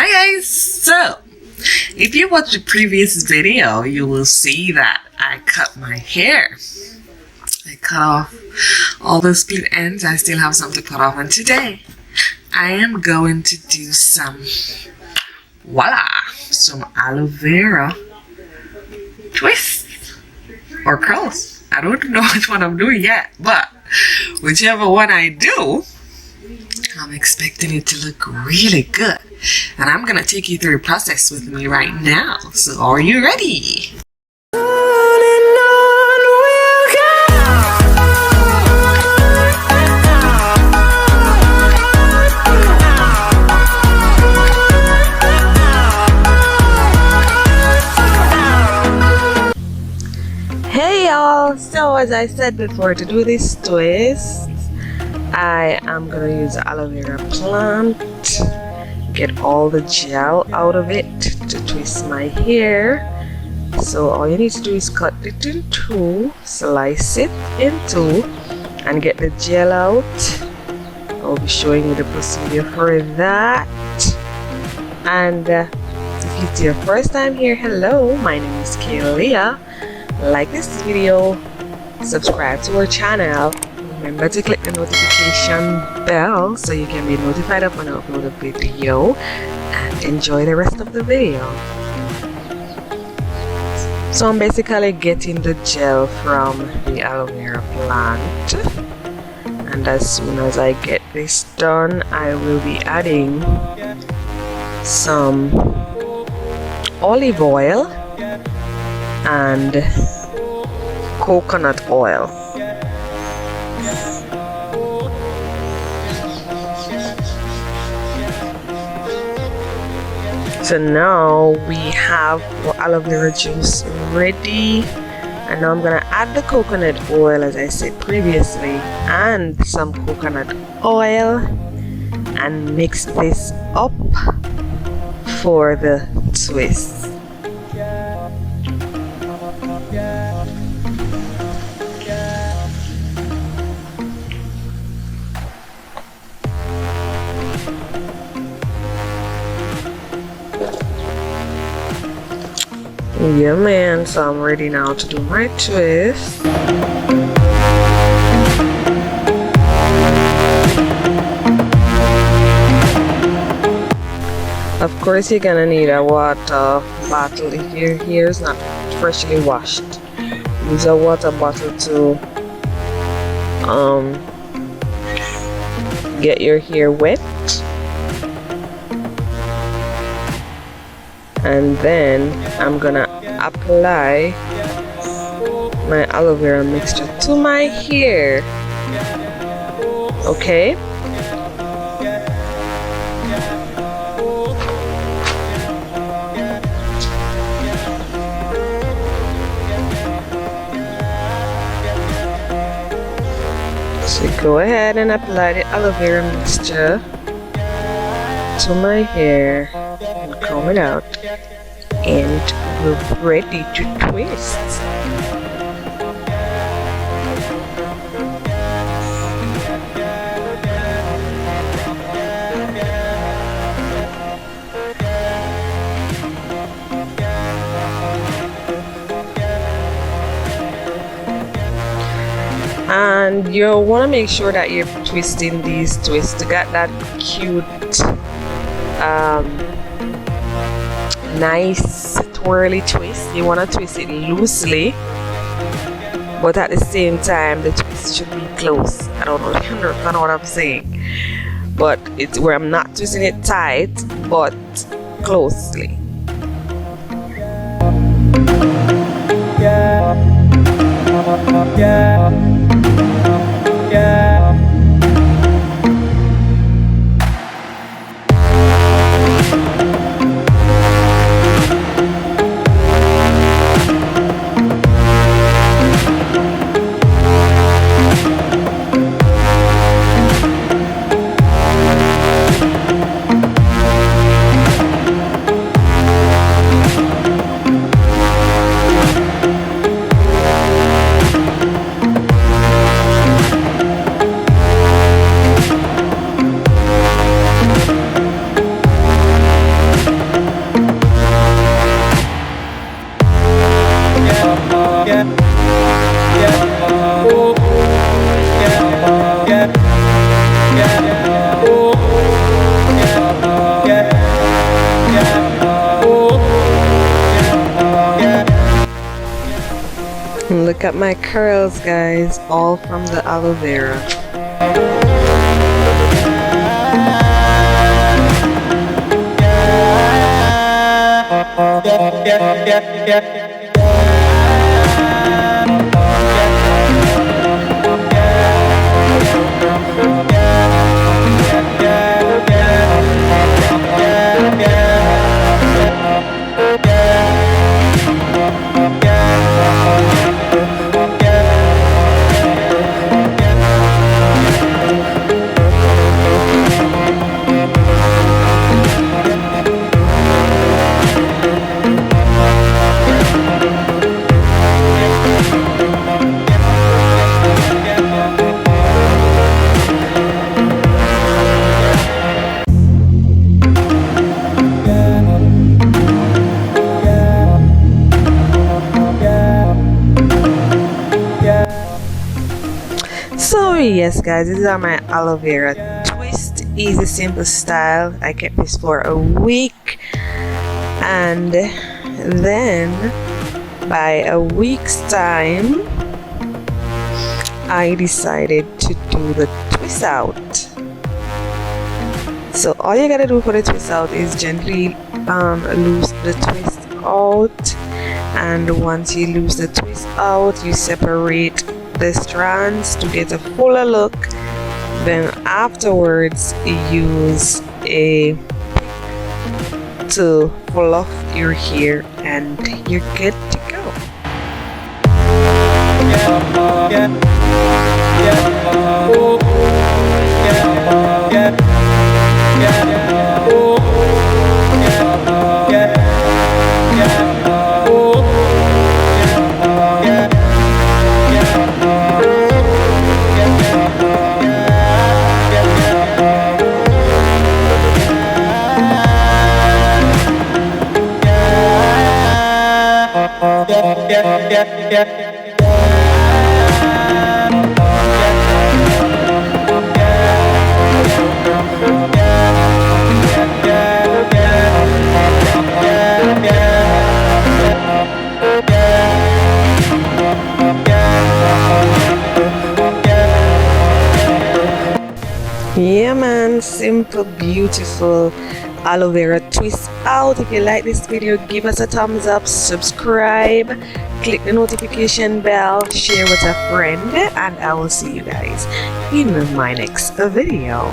Hi guys! So, if you watched the previous video, you will see that I cut my hair. I cut off all the split ends. I still have some to cut off, and today I am going to do some aloe vera twists or curls. I don't know which one I'm doing yet, but whichever one I do, I'm expecting it to look really good. And I'm gonna take you through the process with me right now. So are you ready? Hey y'all, so as I said before, to do this twist I am gonna use the aloe vera plant, get all the gel out of it to twist my hair. So all you need to do is cut it in two, slice it in two, and get the gel out. I'll be showing you the procedure for that. And if it's your first time here, hello, my name is Kaylia. Like this video, subscribe to our channel, remember to click the notification bell so you can be notified of when I upload a video, and enjoy the rest of the video. So I'm basically getting the gel from the aloe vera plant, and as soon as I get this done, I will be adding some olive oil and coconut oil. So now we have our aloe vera juice ready, and now I'm gonna add the coconut oil as I said previously and some coconut oil and mix this up for the twist. Yeah man, so I'm ready now to do my twist. Of course you're gonna need a water bottle if your hair is not freshly washed. Use a water bottle to get your hair wet. And then I'm gonna apply my aloe vera mixture to my hair. Okay, so go ahead and apply the aloe vera mixture to my hair and comb it out, and we're ready to twist. And you want to make sure that you're twisting these twists to get that cute nice twirly twist. You want to twist it loosely, but at the same time the twist should be close. I don't know if you understand what I'm saying, but it's where I'm not twisting it tight but closely. Look at my curls, guys, all from the aloe vera. So yes guys, these are my aloe vera twist, easy simple style. I kept this for a week, and then by a week's time I decided to do the twist out. So all you gotta do for the twist out is gently loose the twist out, and once you lose the twist out, you separate the strands to get a fuller look. Then afterwards use a to fluff your hair and you're good to go. Yeah man, simple, beautiful aloe vera twist out. If you like this video, give us a thumbs up, subscribe, click the notification bell, share with a friend, and I will see you guys in my next video.